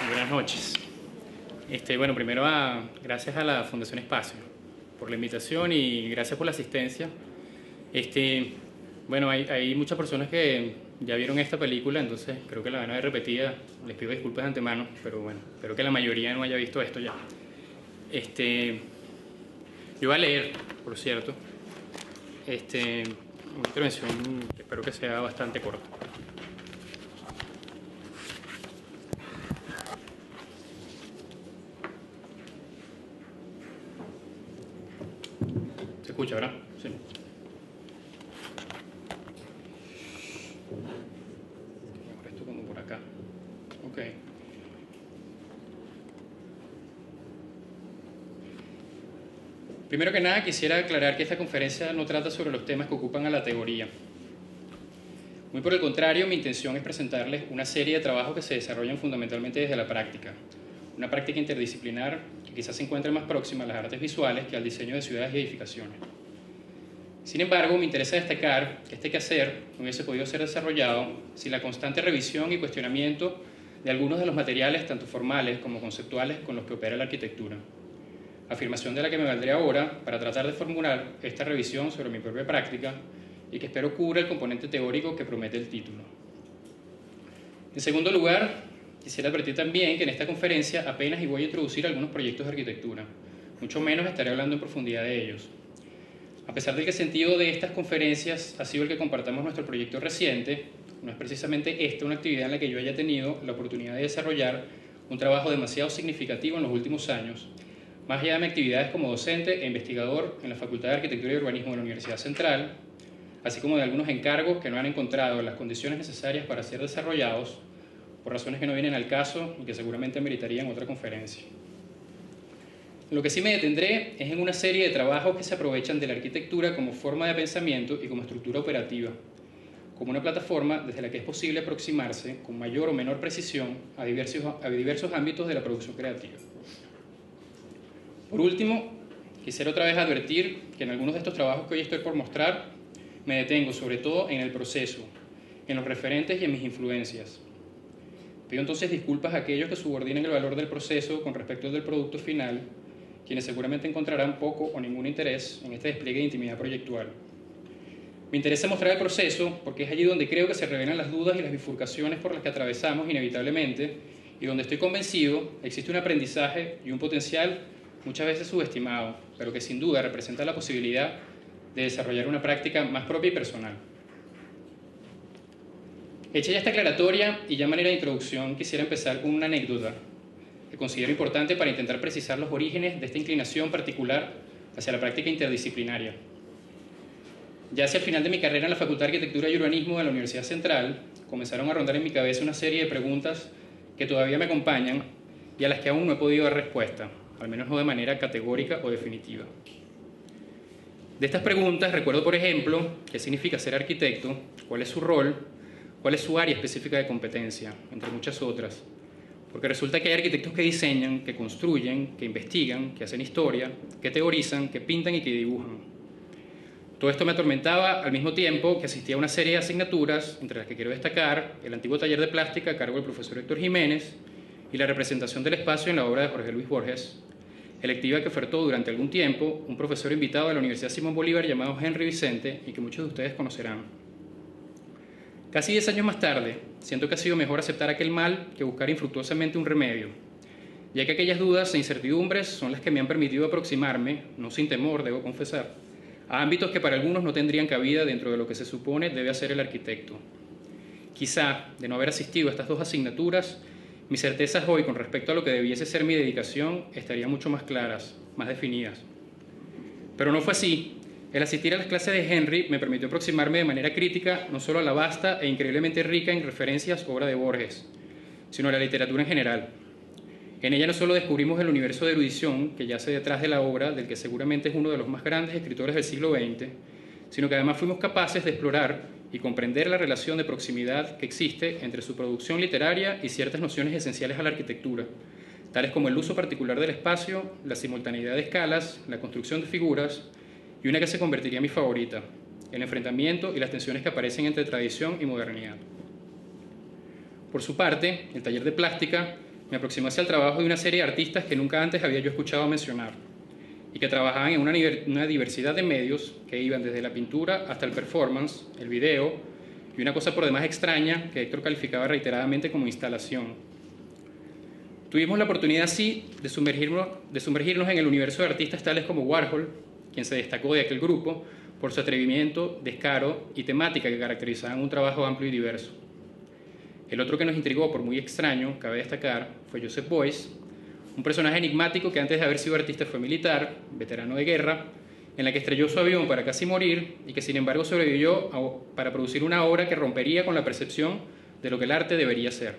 Buenas noches. Bueno, primero gracias a la Fundación Espacio por la invitación y gracias por la asistencia. Bueno, hay muchas personas que ya vieron esta película, entonces creo que la van a ver repetida. Les pido disculpas de antemano, pero bueno, espero que la mayoría no haya visto esto ya. Yo voy a leer, por cierto, una intervención que espero que sea bastante corta. ¿Se escucha, verdad? Sí. Mejor esto como por acá. Ok. Primero que nada, quisiera aclarar que esta conferencia no trata sobre los temas que ocupan a la teoría. Muy por el contrario, mi intención es presentarles una serie de trabajos que se desarrollan fundamentalmente desde la práctica. Una práctica interdisciplinar que quizás se encuentre más próxima a las artes visuales que al diseño de ciudades y edificaciones. Sin embargo, me interesa destacar que este quehacer no hubiese podido ser desarrollado sin la constante revisión y cuestionamiento de algunos de los materiales, tanto formales como conceptuales, con los que opera la arquitectura. Afirmación de la que me valdré ahora para tratar de formular esta revisión sobre mi propia práctica y que espero cubra el componente teórico que promete el título. En segundo lugar, quisiera advertir también que en esta conferencia apenas voy a introducir algunos proyectos de arquitectura, mucho menos estaré hablando en profundidad de ellos. A pesar de que el sentido de estas conferencias ha sido el que compartamos nuestro proyecto reciente, no es precisamente esta una actividad en la que yo haya tenido la oportunidad de desarrollar un trabajo demasiado significativo en los últimos años, más allá de mis actividades como docente e investigador en la Facultad de Arquitectura y Urbanismo de la Universidad Central, así como de algunos encargos que no han encontrado las condiciones necesarias para ser desarrollados, por razones que no vienen al caso y que seguramente meritarían otra conferencia. Lo que sí me detendré es en una serie de trabajos que se aprovechan de la arquitectura como forma de pensamiento y como estructura operativa, como una plataforma desde la que es posible aproximarse con mayor o menor precisión a diversos ámbitos de la producción creativa. Por último, quisiera otra vez advertir que en algunos de estos trabajos que hoy estoy por mostrar me detengo sobre todo en el proceso, en los referentes y en mis influencias. Pido entonces disculpas a aquellos que subordinen el valor del proceso con respecto al del producto final, quienes seguramente encontrarán poco o ningún interés en este despliegue de intimidad proyectual. Me interesa mostrar el proceso porque es allí donde creo que se revelan las dudas y las bifurcaciones por las que atravesamos inevitablemente y donde estoy convencido existe un aprendizaje y un potencial muchas veces subestimado, pero que sin duda representa la posibilidad de desarrollar una práctica más propia y personal. Hecha ya esta aclaratoria y ya a manera de introducción, quisiera empezar con una anécdota que considero importante para intentar precisar los orígenes de esta inclinación particular hacia la práctica interdisciplinaria. Ya hacia el final de mi carrera en la Facultad de Arquitectura y Urbanismo de la Universidad Central, comenzaron a rondar en mi cabeza una serie de preguntas que todavía me acompañan y a las que aún no he podido dar respuesta, al menos no de manera categórica o definitiva. De estas preguntas recuerdo, por ejemplo, qué significa ser arquitecto, cuál es su rol, cuál es su área específica de competencia, entre muchas otras. Porque resulta que hay arquitectos que diseñan, que construyen, que investigan, que hacen historia, que teorizan, que pintan y que dibujan. Todo esto me atormentaba al mismo tiempo que asistía a una serie de asignaturas, entre las que quiero destacar el antiguo taller de plástica a cargo del profesor Héctor Jiménez y la representación del espacio en la obra de Jorge Luis Borges, electiva que ofertó durante algún tiempo un profesor invitado de la Universidad Simón Bolívar llamado Henry Vicente y que muchos de ustedes conocerán. Casi 10 años más tarde, siento que ha sido mejor aceptar aquel mal que buscar infructuosamente un remedio, ya que aquellas dudas e incertidumbres son las que me han permitido aproximarme, no sin temor, debo confesar, a ámbitos que para algunos no tendrían cabida dentro de lo que se supone debe hacer el arquitecto. Quizá, de no haber asistido a estas dos asignaturas, mis certezas hoy con respecto a lo que debiese ser mi dedicación estarían mucho más claras, más definidas. Pero no fue así. El asistir a las clases de Henry me permitió aproximarme de manera crítica no solo a la vasta e increíblemente rica en referencias obra de Borges, sino a la literatura en general. En ella no solo descubrimos el universo de erudición que yace detrás de la obra del que seguramente es uno de los más grandes escritores del siglo XX, sino que además fuimos capaces de explorar y comprender la relación de proximidad que existe entre su producción literaria y ciertas nociones esenciales a la arquitectura, tales como el uso particular del espacio, la simultaneidad de escalas, la construcción de figuras, y una que se convertiría en mi favorita, el enfrentamiento y las tensiones que aparecen entre tradición y modernidad. Por su parte, el taller de plástica me aproximó hacia el trabajo de una serie de artistas que nunca antes había yo escuchado mencionar y que trabajaban en una diversidad de medios que iban desde la pintura hasta el performance, el video y una cosa por demás extraña que Héctor calificaba reiteradamente como instalación. Tuvimos la oportunidad así de sumergirnos en el universo de artistas tales como Warhol, quien se destacó de aquel grupo por su atrevimiento, descaro y temática que caracterizaban un trabajo amplio y diverso. El otro que nos intrigó por muy extraño, cabe destacar, fue Joseph Beuys, un personaje enigmático que antes de haber sido artista fue militar, veterano de guerra, en la que estrelló su avión para casi morir y que sin embargo sobrevivió para producir una obra que rompería con la percepción de lo que el arte debería ser.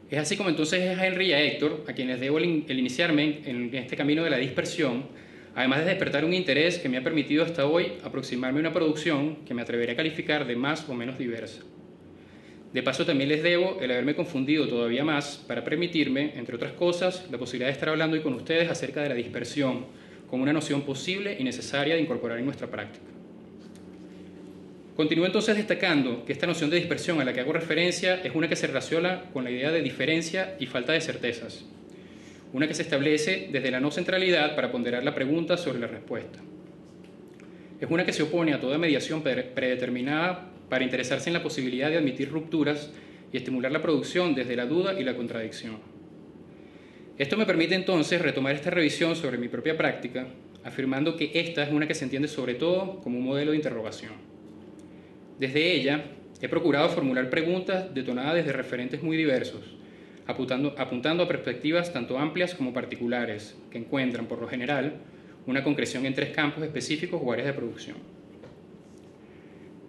Es así como entonces es a Henry y a Héctor a quienes debo el iniciarme en este camino de la dispersión, además de despertar un interés que me ha permitido hasta hoy aproximarme a una producción que me atreveré a calificar de más o menos diversa. De paso también les debo el haberme confundido todavía más para permitirme, entre otras cosas, la posibilidad de estar hablando hoy con ustedes acerca de la dispersión, como una noción posible y necesaria de incorporar en nuestra práctica. Continúo entonces destacando que esta noción de dispersión a la que hago referencia es una que se relaciona con la idea de diferencia y falta de certezas, una que se establece desde la no centralidad para ponderar la pregunta sobre la respuesta. Es una que se opone a toda mediación predeterminada para interesarse en la posibilidad de admitir rupturas y estimular la producción desde la duda y la contradicción. Esto me permite entonces retomar esta revisión sobre mi propia práctica, afirmando que esta es una que se entiende sobre todo como un modelo de interrogación. Desde ella, he procurado formular preguntas detonadas desde referentes muy diversos, apuntando a perspectivas tanto amplias como particulares, que encuentran, por lo general, una concreción en tres campos específicos o áreas de producción.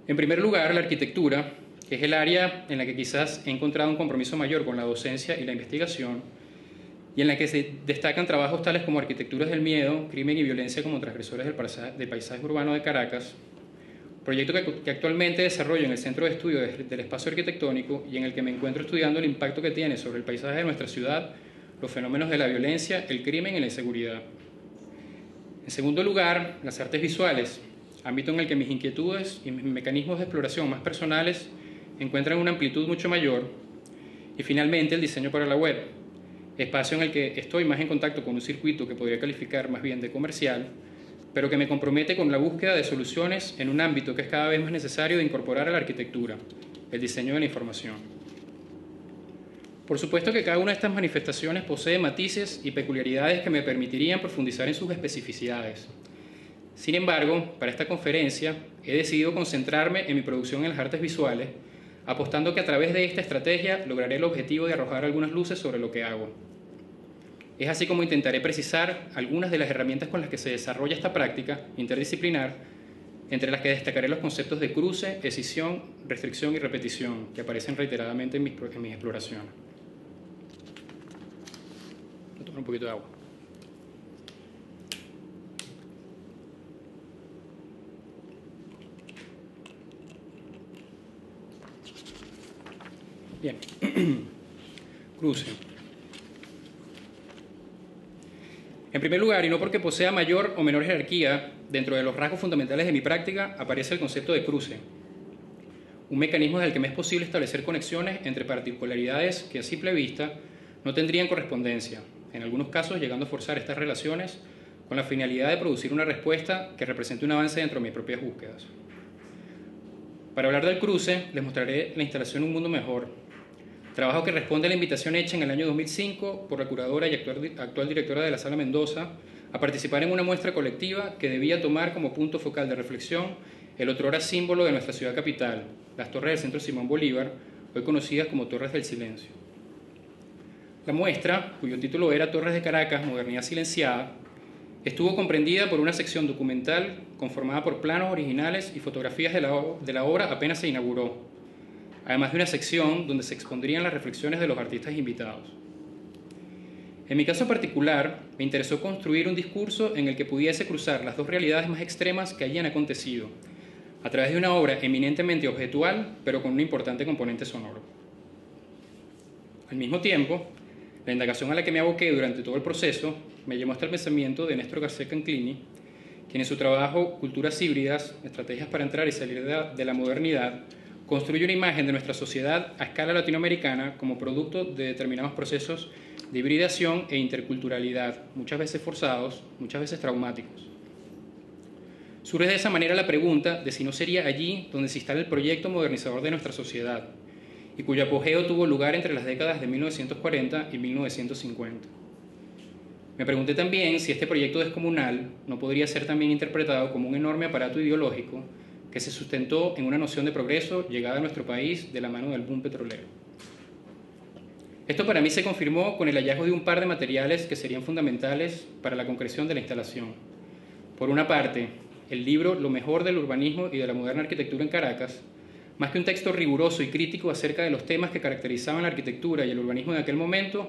En primer lugar, la arquitectura, que es el área en la que quizás he encontrado un compromiso mayor con la docencia y la investigación, y en la que se destacan trabajos tales como Arquitecturas del Miedo, Crimen y Violencia como Transgresores del Paisaje Urbano de Caracas, proyecto que actualmente desarrollo en el Centro de Estudio del Espacio Arquitectónico y en el que me encuentro estudiando el impacto que tiene sobre el paisaje de nuestra ciudad, los fenómenos de la violencia, el crimen y la inseguridad. En segundo lugar, las artes visuales, ámbito en el que mis inquietudes y mis mecanismos de exploración más personales encuentran una amplitud mucho mayor. Y finalmente, el diseño para la web, espacio en el que estoy más en contacto con un circuito que podría calificar más bien de comercial, pero que me compromete con la búsqueda de soluciones en un ámbito que es cada vez más necesario de incorporar a la arquitectura, el diseño de la información. Por supuesto que cada una de estas manifestaciones posee matices y peculiaridades que me permitirían profundizar en sus especificidades. Sin embargo, para esta conferencia he decidido concentrarme en mi producción en las artes visuales, apostando que a través de esta estrategia lograré el objetivo de arrojar algunas luces sobre lo que hago. Es así como intentaré precisar algunas de las herramientas con las que se desarrolla esta práctica interdisciplinar, entre las que destacaré los conceptos de cruce, escisión, restricción y repetición, que aparecen reiteradamente en mis exploraciones. Voy a tomar un poquito de agua. Bien. Cruce. En primer lugar, y no porque posea mayor o menor jerarquía, dentro de los rasgos fundamentales de mi práctica aparece el concepto de cruce, un mecanismo desde el que me es posible establecer conexiones entre particularidades que a simple vista no tendrían correspondencia, en algunos casos llegando a forzar estas relaciones con la finalidad de producir una respuesta que represente un avance dentro de mis propias búsquedas. Para hablar del cruce, les mostraré la instalación Un Mundo Mejor, trabajo que responde a la invitación hecha en el año 2005 por la curadora y actual directora de la Sala Mendoza a participar en una muestra colectiva que debía tomar como punto focal de reflexión el otrora símbolo de nuestra ciudad capital, las torres del Centro Simón Bolívar, hoy conocidas como Torres del Silencio. La muestra, cuyo título era Torres de Caracas, Modernidad Silenciada, estuvo comprendida por una sección documental conformada por planos originales y fotografías de la obra apenas se inauguró, además de una sección donde se expondrían las reflexiones de los artistas invitados. En mi caso particular, me interesó construir un discurso en el que pudiese cruzar las dos realidades más extremas que allí han acontecido, a través de una obra eminentemente objetual, pero con un importante componente sonoro. Al mismo tiempo, la indagación a la que me aboqué durante todo el proceso me llevó hasta el pensamiento de Néstor García Canclini, quien en su trabajo Culturas híbridas, estrategias para entrar y salir de la modernidad, construye una imagen de nuestra sociedad a escala latinoamericana como producto de determinados procesos de hibridación e interculturalidad, muchas veces forzados, muchas veces traumáticos. Surge de esa manera la pregunta de si no sería allí donde se instala el proyecto modernizador de nuestra sociedad, y cuyo apogeo tuvo lugar entre las décadas de 1940 y 1950. Me pregunté también si este proyecto descomunal no podría ser también interpretado como un enorme aparato ideológico que se sustentó en una noción de progreso llegada a nuestro país de la mano del boom petrolero. Esto para mí se confirmó con el hallazgo de un par de materiales que serían fundamentales para la concreción de la instalación. Por una parte, el libro Lo mejor del urbanismo y de la moderna arquitectura en Caracas, más que un texto riguroso y crítico acerca de los temas que caracterizaban la arquitectura y el urbanismo de aquel momento,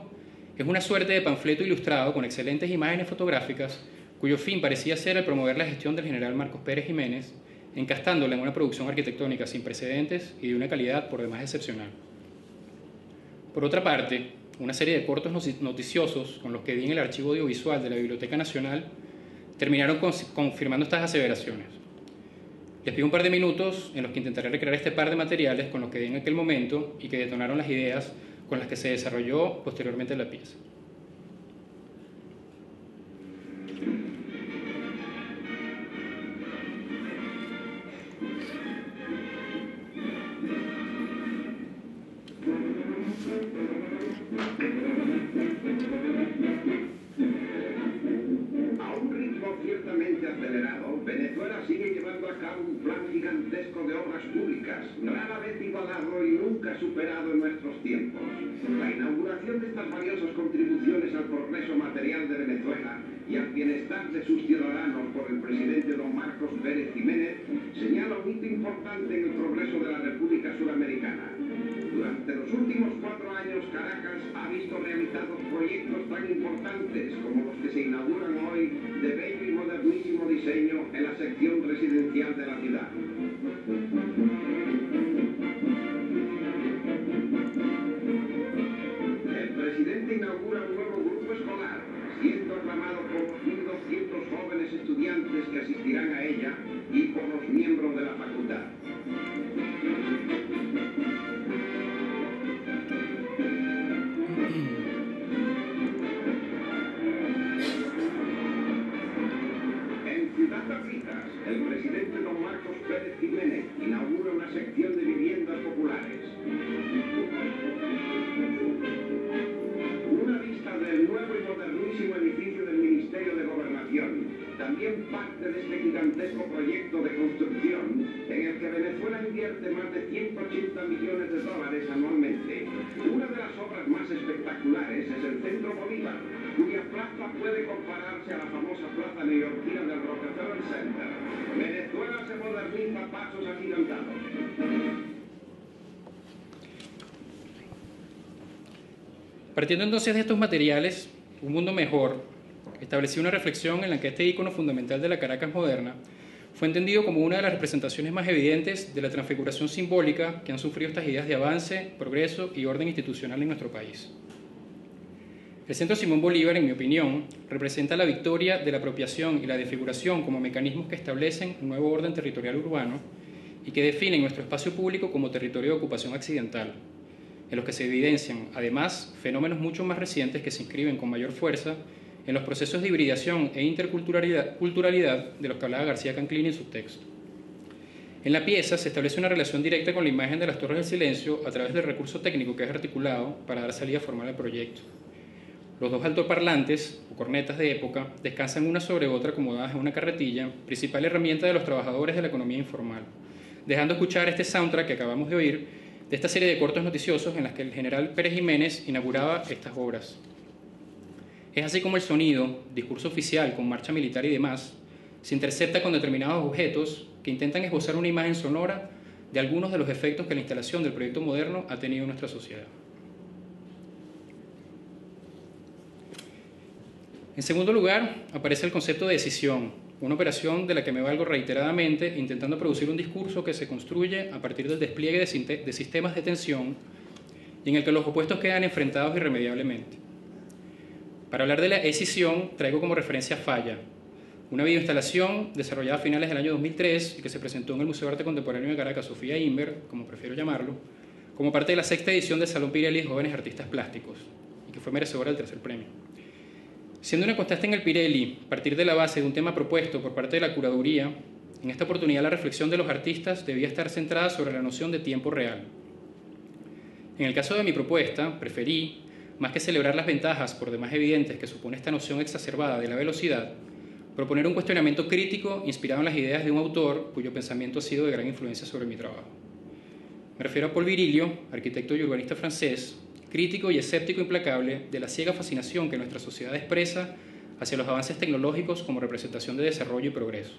es una suerte de panfleto ilustrado con excelentes imágenes fotográficas, cuyo fin parecía ser el promover la gestión del general Marcos Pérez Jiménez, encastándola en una producción arquitectónica sin precedentes y de una calidad por demás excepcional. Por otra parte, una serie de cortos noticiosos con los que di en el archivo audiovisual de la Biblioteca Nacional terminaron confirmando estas aseveraciones. Les pido un par de minutos en los que intentaré recrear este par de materiales con los que di en aquel momento y que detonaron las ideas con las que se desarrolló posteriormente la pieza. Venezuela sigue llevando a cabo un plan gigantesco de obras públicas, rara vez igualado y nunca superado en nuestros tiempos. La inauguración de estas valiosas contribuciones al progreso material de Venezuela y al bienestar de sus ciudadanos por el presidente don Marcos Pérez Jiménez señala un hito importante en el progreso de la República Suramericana. Durante los últimos 4 años, Caracas ha visto realizados proyectos tan importantes como los que se inauguran hoy de bello y modernísimo diseño en la sección residencial de la ciudad. El presidente inaugura un nuevo grupo escolar, siendo aclamado por los 1.200 jóvenes estudiantes que asistirán a ella y por los miembros de la facultad. El presidente don Marcos Pérez Jiménez inaugura una sección de viviendas populares. Una vista del nuevo y modernísimo edificio del Ministerio de Gobernación, también parte de este gigantesco proyecto de construcción en el que Venezuela invierte más de 180 millones de dólares anualmente. Una de las obras más espectaculares es el Centro Bolívar, cuya plaza puede compararse a la famosa plaza neoyorquina del Rockefeller Center. Venezuela se moderniza a pasos agigantados. Partiendo entonces de estos materiales, Un Mundo Mejor estableció una reflexión en la que este ícono fundamental de la Caracas moderna fue entendido como una de las representaciones más evidentes de la transfiguración simbólica que han sufrido estas ideas de avance, progreso y orden institucional en nuestro país. El Centro Simón Bolívar, en mi opinión, representa la victoria de la apropiación y la desfiguración como mecanismos que establecen un nuevo orden territorial urbano y que definen nuestro espacio público como territorio de ocupación accidental, en los que se evidencian, además, fenómenos mucho más recientes que se inscriben con mayor fuerza en los procesos de hibridación e interculturalidad de los que hablaba García Canclini en su texto. En la pieza se establece una relación directa con la imagen de las Torres del Silencio a través del recurso técnico que es articulado para dar salida formal al proyecto. Los dos altoparlantes, o cornetas de época, descansan una sobre otra acomodadas en una carretilla, principal herramienta de los trabajadores de la economía informal, dejando escuchar este soundtrack que acabamos de oír de esta serie de cortos noticiosos en las que el general Pérez Jiménez inauguraba estas obras. Es así como el sonido, discurso oficial con marcha militar y demás, se intercepta con determinados objetos que intentan esbozar una imagen sonora de algunos de los efectos que la instalación del proyecto moderno ha tenido en nuestra sociedad. En segundo lugar, aparece el concepto de decisión, una operación de la que me valgo reiteradamente intentando producir un discurso que se construye a partir del despliegue de sistemas de tensión y en el que los opuestos quedan enfrentados irremediablemente. Para hablar de la escisión, traigo como referencia Falla, una videoinstalación desarrollada a finales del año 2003 y que se presentó en el Museo de Arte Contemporáneo de Caracas, Sofía Inver, como prefiero llamarlo, como parte de la 6ª edición del Salón Pirelli de Jóvenes Artistas Plásticos, y que fue merecedora del 3er premio. Siendo una constante en el Pirelli, partir de la base de un tema propuesto por parte de la curaduría, en esta oportunidad la reflexión de los artistas debía estar centrada sobre la noción de tiempo real. En el caso de mi propuesta, preferí, más que celebrar las ventajas por demás evidentes que supone esta noción exacerbada de la velocidad, proponer un cuestionamiento crítico inspirado en las ideas de un autor cuyo pensamiento ha sido de gran influencia sobre mi trabajo. Me refiero a Paul Virilio, arquitecto y urbanista francés, crítico y escéptico implacable de la ciega fascinación que nuestra sociedad expresa hacia los avances tecnológicos como representación de desarrollo y progreso.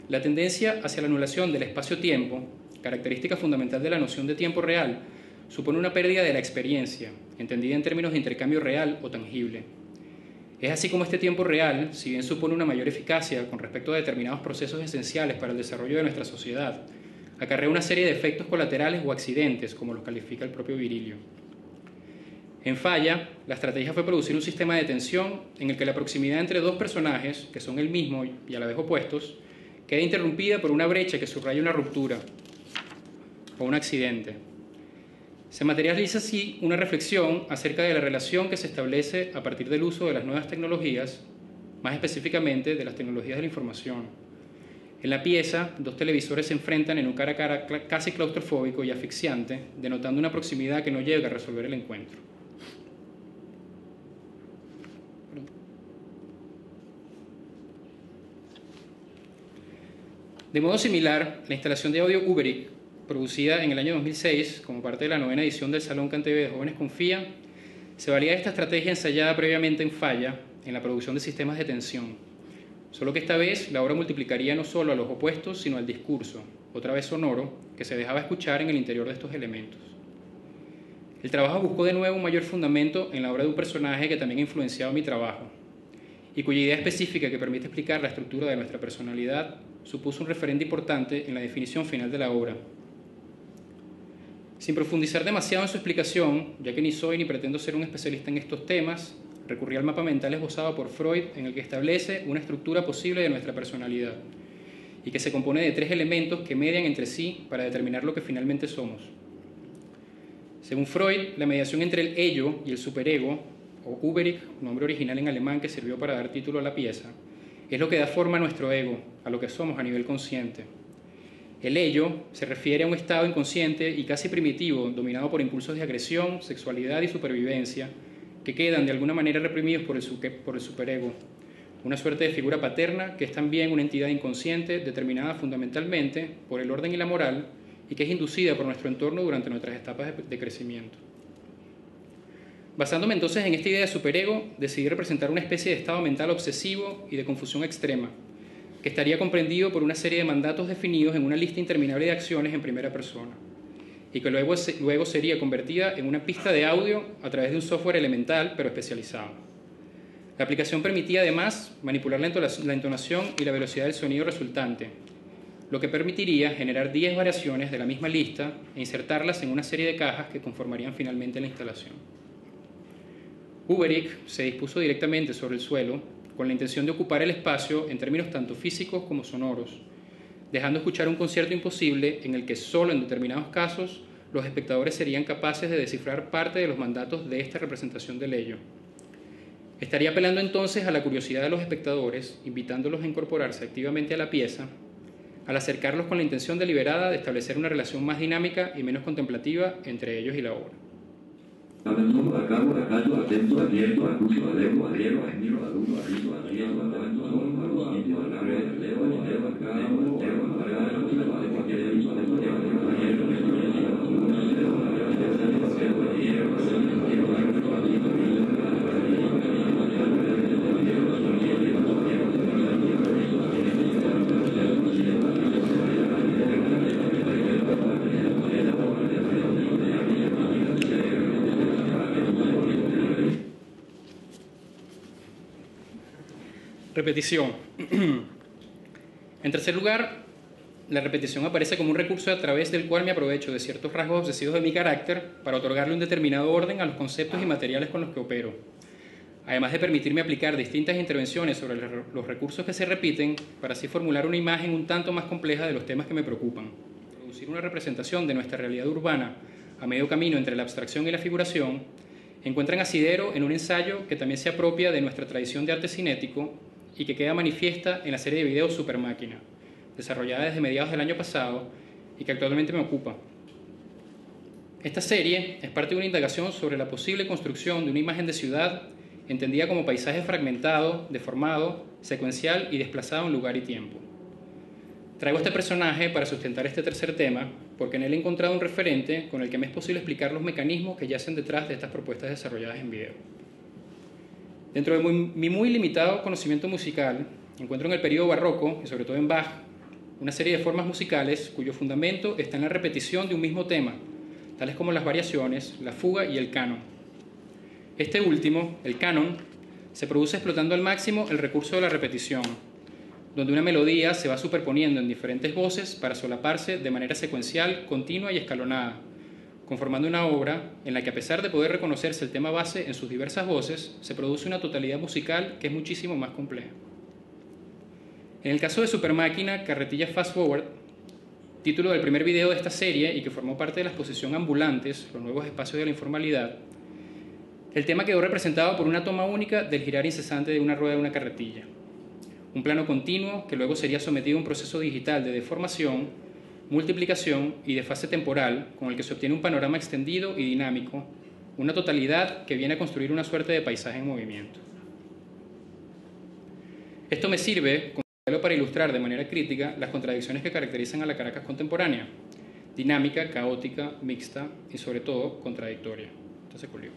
La tendencia hacia la anulación del espacio-tiempo, característica fundamental de la noción de tiempo real, supone una pérdida de la experiencia, entendida en términos de intercambio real o tangible. Es así como este tiempo real, si bien supone una mayor eficacia con respecto a determinados procesos esenciales para el desarrollo de nuestra sociedad, acarrea una serie de efectos colaterales o accidentes, como los califica el propio Virilio. En Falla, la estrategia fue producir un sistema de tensión en el que la proximidad entre dos personajes, que son el mismo y a la vez opuestos, queda interrumpida por una brecha que subraya una ruptura o un accidente. Se materializa así una reflexión acerca de la relación que se establece a partir del uso de las nuevas tecnologías, más específicamente de las tecnologías de la información. En la pieza, dos televisores se enfrentan en un cara a cara casi claustrofóbico y asfixiante, denotando una proximidad que no llega a resolver el encuentro. De modo similar, la instalación de audio Uberik, producida en el año 2006 como parte de la 9ª edición del Salón CanTV de Jóvenes Confía, se valía de esta estrategia ensayada previamente en Falla en la producción de sistemas de tensión. Solo que esta vez la obra multiplicaría no solo a los opuestos, sino al discurso, otra vez sonoro, que se dejaba escuchar en el interior de estos elementos. El trabajo buscó de nuevo un mayor fundamento en la obra de un personaje que también ha influenciado mi trabajo, y cuya idea específica que permite explicar la estructura de nuestra personalidad supuso un referente importante en la definición final de la obra. Sin profundizar demasiado en su explicación, ya que ni soy ni pretendo ser un especialista en estos temas, recurrí al mapa mental esbozado por Freud en el que establece una estructura posible de nuestra personalidad y que se compone de 3 elementos que median entre sí para determinar lo que finalmente somos. Según Freud, la mediación entre el ello y el superego, o Uberik, nombre original en alemán que sirvió para dar título a la pieza, es lo que da forma a nuestro ego, a lo que somos a nivel consciente. El ello se refiere a un estado inconsciente y casi primitivo, dominado por impulsos de agresión, sexualidad y supervivencia, que quedan de alguna manera reprimidos por el superego, una suerte de figura paterna que es también una entidad inconsciente determinada fundamentalmente por el orden y la moral y que es inducida por nuestro entorno durante nuestras etapas de crecimiento. Basándome entonces en esta idea de superego, decidí representar una especie de estado mental obsesivo y de confusión extrema, que estaría comprendido por una serie de mandatos definidos en una lista interminable de acciones en primera persona, y que luego sería convertida en una pista de audio a través de un software elemental pero especializado. La aplicación permitía además manipular la entonación y la velocidad del sonido resultante, lo que permitiría generar 10 variaciones de la misma lista e insertarlas en una serie de cajas que conformarían finalmente la instalación. Uberik se dispuso directamente sobre el suelo con la intención de ocupar el espacio en términos tanto físicos como sonoros, dejando escuchar un concierto imposible en el que solo en determinados casos los espectadores serían capaces de descifrar parte de los mandatos de esta representación del ello. Estaría apelando entonces a la curiosidad de los espectadores, invitándolos a incorporarse activamente a la pieza, al acercarlos con la intención deliberada de establecer una relación más dinámica y menos contemplativa entre ellos y la obra. Abandono, acabo, acallo, atento, abierto, acuso, alevo, adhiero, admiro, aludo, arribo, arriendo, adelanto, adorno, alucinio, alabre, alevo, aleo, acabo, ateo, amargado, Repetición. En tercer lugar, la repetición aparece como un recurso a través del cual me aprovecho de ciertos rasgos obsesivos de mi carácter para otorgarle un determinado orden a los conceptos y materiales con los que opero. además de permitirme aplicar distintas intervenciones sobre los recursos que se repiten para así formular una imagen un tanto más compleja de los temas que me preocupan. Producir una representación de nuestra realidad urbana a medio camino entre la abstracción y la figuración encuentran asidero en un ensayo que también se apropia de nuestra tradición de arte cinético y que queda manifiesta en la serie de videos Super Máquina, desarrollada desde mediados del año pasado y que actualmente me ocupa. Esta serie es parte de una indagación sobre la posible construcción de una imagen de ciudad entendida como paisaje fragmentado, deformado, secuencial y desplazado en lugar y tiempo. Traigo este personaje para sustentar este tercer tema porque en él he encontrado un referente con el que me es posible explicar los mecanismos que yacen detrás de estas propuestas desarrolladas en video. Dentro de mi muy limitado conocimiento musical, encuentro en el periodo barroco, y sobre todo en Bach, una serie de formas musicales cuyo fundamento está en la repetición de un mismo tema, tales como las variaciones, la fuga y el canon. Este último, el canon, se produce explotando al máximo el recurso de la repetición, donde una melodía se va superponiendo en diferentes voces para solaparse de manera secuencial, continua y escalonada, conformando una obra en la que, a pesar de poder reconocerse el tema base en sus diversas voces, se produce una totalidad musical que es muchísimo más compleja. En el caso de Super Máquina, Carretilla Fast Forward, título del primer video de esta serie y que formó parte de la exposición Ambulantes, los nuevos espacios de la informalidad, el tema quedó representado por una toma única del girar incesante de una rueda de una carretilla. Un plano continuo que luego sería sometido a un proceso digital de deformación, multiplicación y de fase temporal con el que se obtiene un panorama extendido y dinámico, una totalidad que viene a construir una suerte de paisaje en movimiento. Esto me sirve como modelo para ilustrar de manera crítica las contradicciones que caracterizan a la Caracas contemporánea: dinámica, caótica, mixta y sobre todo contradictoria. Entonces, conmigo.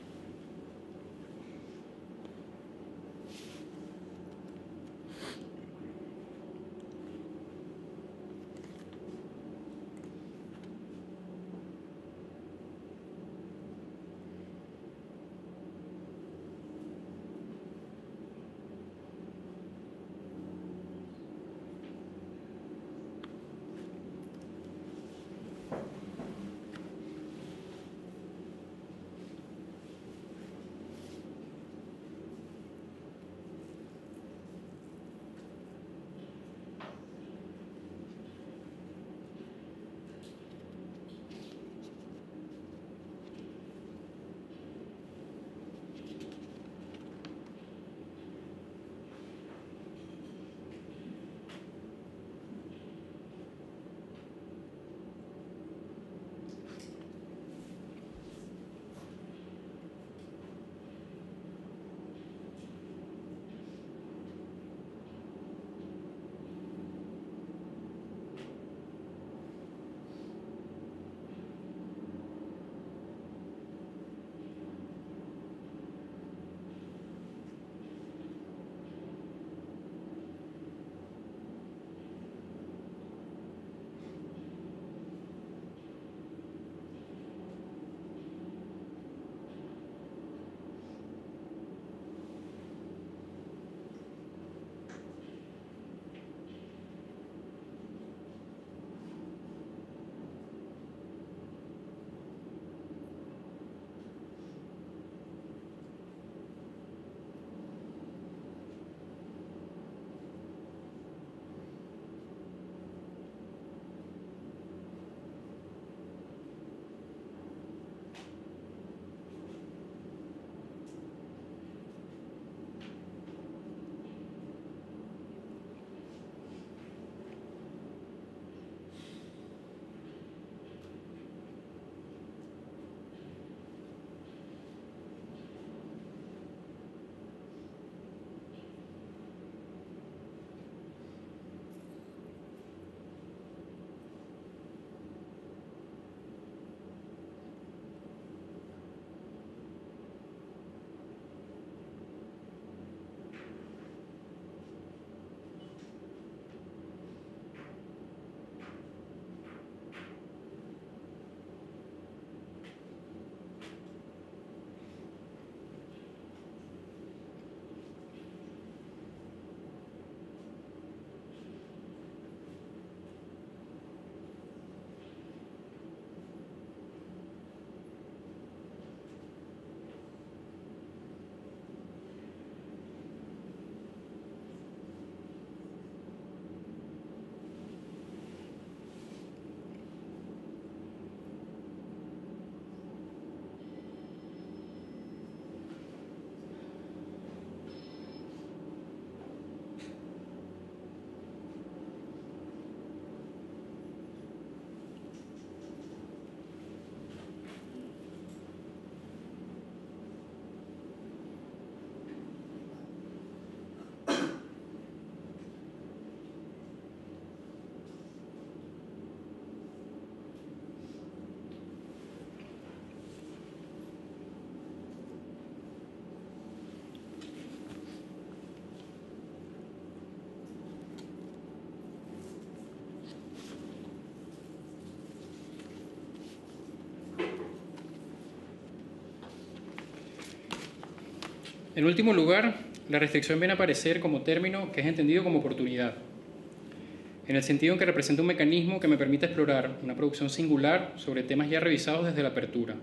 En último lugar, la restricción viene a aparecer como término que es entendido como oportunidad, en el sentido en que representa un mecanismo que me permite explorar una producción singular sobre temas ya revisados desde la apertura.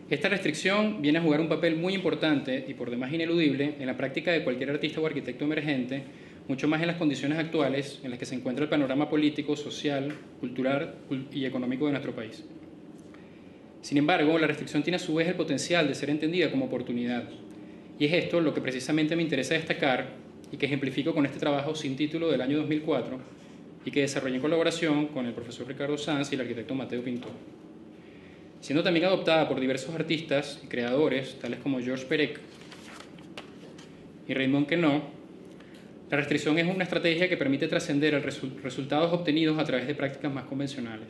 Esta restricción viene a jugar un papel muy importante y por demás ineludible en la práctica de cualquier artista o arquitecto emergente, mucho más en las condiciones actuales en las que se encuentra el panorama político, social, cultural y económico de nuestro país. Sin embargo, la restricción tiene a su vez el potencial de ser entendida como oportunidad, y es esto lo que precisamente me interesa destacar y que ejemplifico con este trabajo sin título del año 2004 y que desarrollé en colaboración con el profesor Ricardo Sanz y el arquitecto Mateo Pinto. Siendo también adoptada por diversos artistas y creadores, tales como Georges Perec y Raymond Queneau, la restricción es una estrategia que permite trascender resultados obtenidos a través de prácticas más convencionales.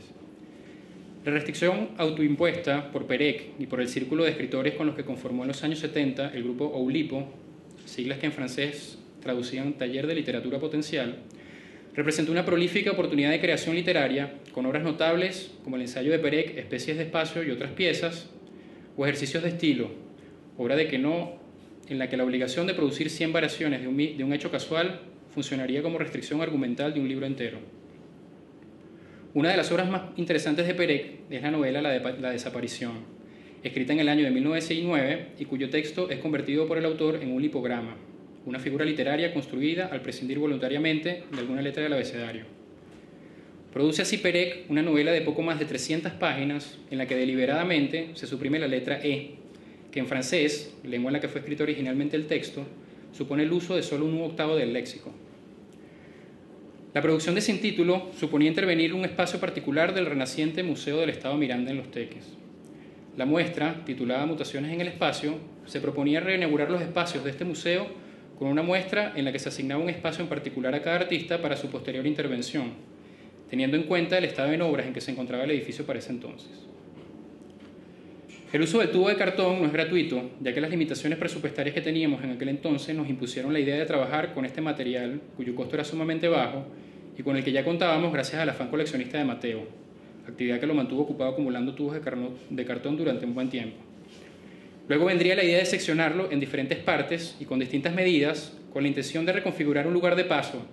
La restricción autoimpuesta por Perec y por el círculo de escritores con los que conformó en los años 70 el grupo Oulipo, siglas que en francés traducían Taller de Literatura Potencial, representó una prolífica oportunidad de creación literaria con obras notables como el ensayo de Perec, Especies de espacio y otras piezas, o ejercicios de estilo, obra de Queneau, en la que la obligación de producir 100 variaciones de un hecho casual funcionaría como restricción argumental de un libro entero. Una de las obras más interesantes de Perec es la novela La desaparición, escrita en el año de 1909 y cuyo texto es convertido por el autor en un lipograma, una figura literaria construida al prescindir voluntariamente de alguna letra del abecedario. Produce así Perec una novela de poco más de 300 páginas en la que deliberadamente se suprime la letra E, que en francés, lengua en la que fue escrito originalmente el texto, supone el uso de solo 1/8 del léxico. La producción de Sin título suponía intervenir un espacio particular del renaciente Museo del Estado Miranda en Los Teques. La muestra, titulada Mutaciones en el espacio, se proponía reinaugurar los espacios de este museo con una muestra en la que se asignaba un espacio en particular a cada artista para su posterior intervención, teniendo en cuenta el estado en obras en que se encontraba el edificio para ese entonces. El uso del tubo de cartón no es gratuito, ya que las limitaciones presupuestarias que teníamos en aquel entonces nos impusieron la idea de trabajar con este material, cuyo costo era sumamente bajo, y con el que ya contábamos gracias al afán coleccionista de Mateo, actividad que lo mantuvo ocupado acumulando tubos de cartón durante un buen tiempo. Luego vendría la idea de seccionarlo en diferentes partes y con distintas medidas, con la intención de reconfigurar un lugar de paso,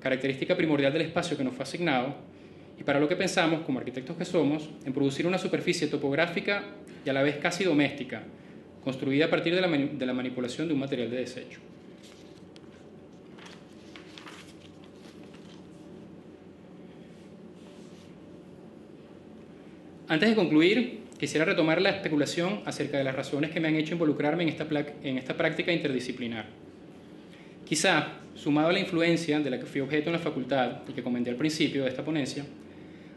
característica primordial del espacio que nos fue asignado, y para lo que pensamos, como arquitectos que somos, en producir una superficie topográfica y a la vez casi doméstica, construida a partir de la manipulación de un material de desecho. Antes de concluir, quisiera retomar la especulación acerca de las razones que me han hecho involucrarme en esta práctica interdisciplinar. Quizá, sumado a la influencia de la que fui objeto en la facultad y que comenté al principio de esta ponencia,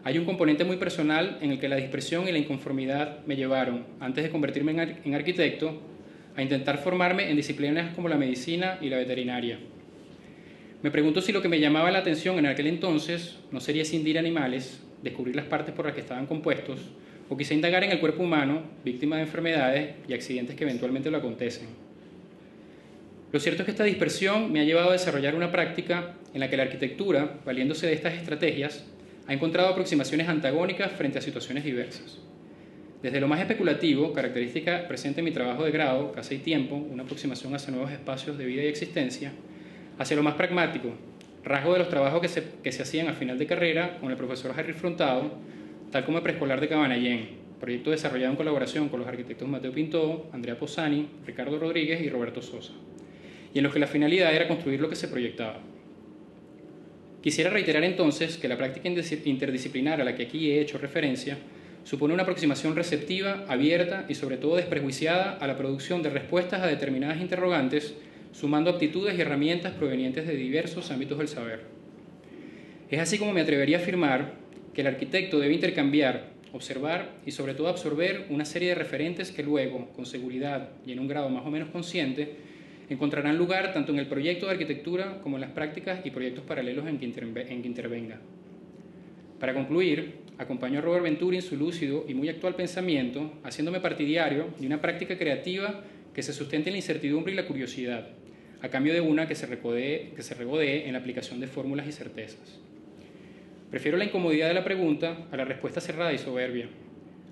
hay un componente muy personal en el que la dispersión y la inconformidad me llevaron, antes de convertirme en arquitecto, a intentar formarme en disciplinas como la medicina y la veterinaria. Me pregunto si lo que me llamaba la atención en aquel entonces no sería escindir animales, descubrir las partes por las que estaban compuestos, o quizá indagar en el cuerpo humano, víctima de enfermedades y accidentes que eventualmente lo acontecen. Lo cierto es que esta dispersión me ha llevado a desarrollar una práctica en la que la arquitectura, valiéndose de estas estrategias, ha encontrado aproximaciones antagónicas frente a situaciones diversas. Desde lo más especulativo, característica presente en mi trabajo de grado, Casa y Tiempo, una aproximación hacia nuevos espacios de vida y existencia, hacia lo más pragmático, rasgo de los trabajos que se hacían a final de carrera con el profesor Harry Frontado, tal como el preescolar de Cabanallén, proyecto desarrollado en colaboración con los arquitectos Mateo Pinto, Andrea Posani, Ricardo Rodríguez y Roberto Sosa, y en los que la finalidad era construir lo que se proyectaba. Quisiera reiterar entonces que la práctica interdisciplinar a la que aquí he hecho referencia supone una aproximación receptiva, abierta y sobre todo desprejuiciada a la producción de respuestas a determinadas interrogantes, sumando aptitudes y herramientas provenientes de diversos ámbitos del saber. Es así como me atrevería a afirmar que el arquitecto debe intercambiar, observar y sobre todo absorber una serie de referentes que luego, con seguridad y en un grado más o menos consciente, encontrarán lugar tanto en el proyecto de arquitectura como en las prácticas y proyectos paralelos en que intervenga. Para concluir, acompaño a Robert Venturi en su lúcido y muy actual pensamiento, haciéndome partidario de una práctica creativa que se sustente en la incertidumbre y la curiosidad, a cambio de una que se regodee en la aplicación de fórmulas y certezas. Prefiero la incomodidad de la pregunta a la respuesta cerrada y soberbia,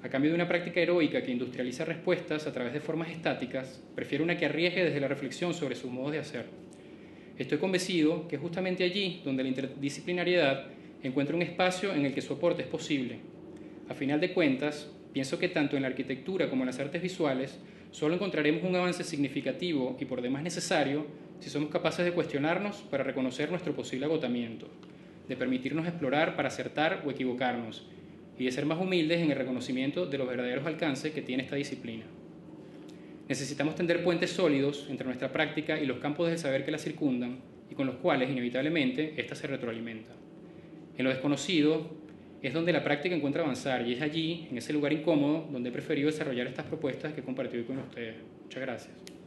A cambio de una práctica heroica que industrializa respuestas a través de formas estáticas, prefiero una que arriesgue desde la reflexión sobre sus modos de hacer. Estoy convencido que es justamente allí donde la interdisciplinariedad encuentra un espacio en el que su aporte es posible. A final de cuentas, pienso que tanto en la arquitectura como en las artes visuales solo encontraremos un avance significativo y por demás necesario si somos capaces de cuestionarnos para reconocer nuestro posible agotamiento, de permitirnos explorar para acertar o equivocarnos y de ser más humildes en el reconocimiento de los verdaderos alcances que tiene esta disciplina. Necesitamos tender puentes sólidos entre nuestra práctica y los campos del saber que la circundan y con los cuales, inevitablemente, ésta se retroalimenta. En lo desconocido es donde la práctica encuentra avanzar y es allí, en ese lugar incómodo, donde he preferido desarrollar estas propuestas que he compartido con ustedes. Muchas gracias.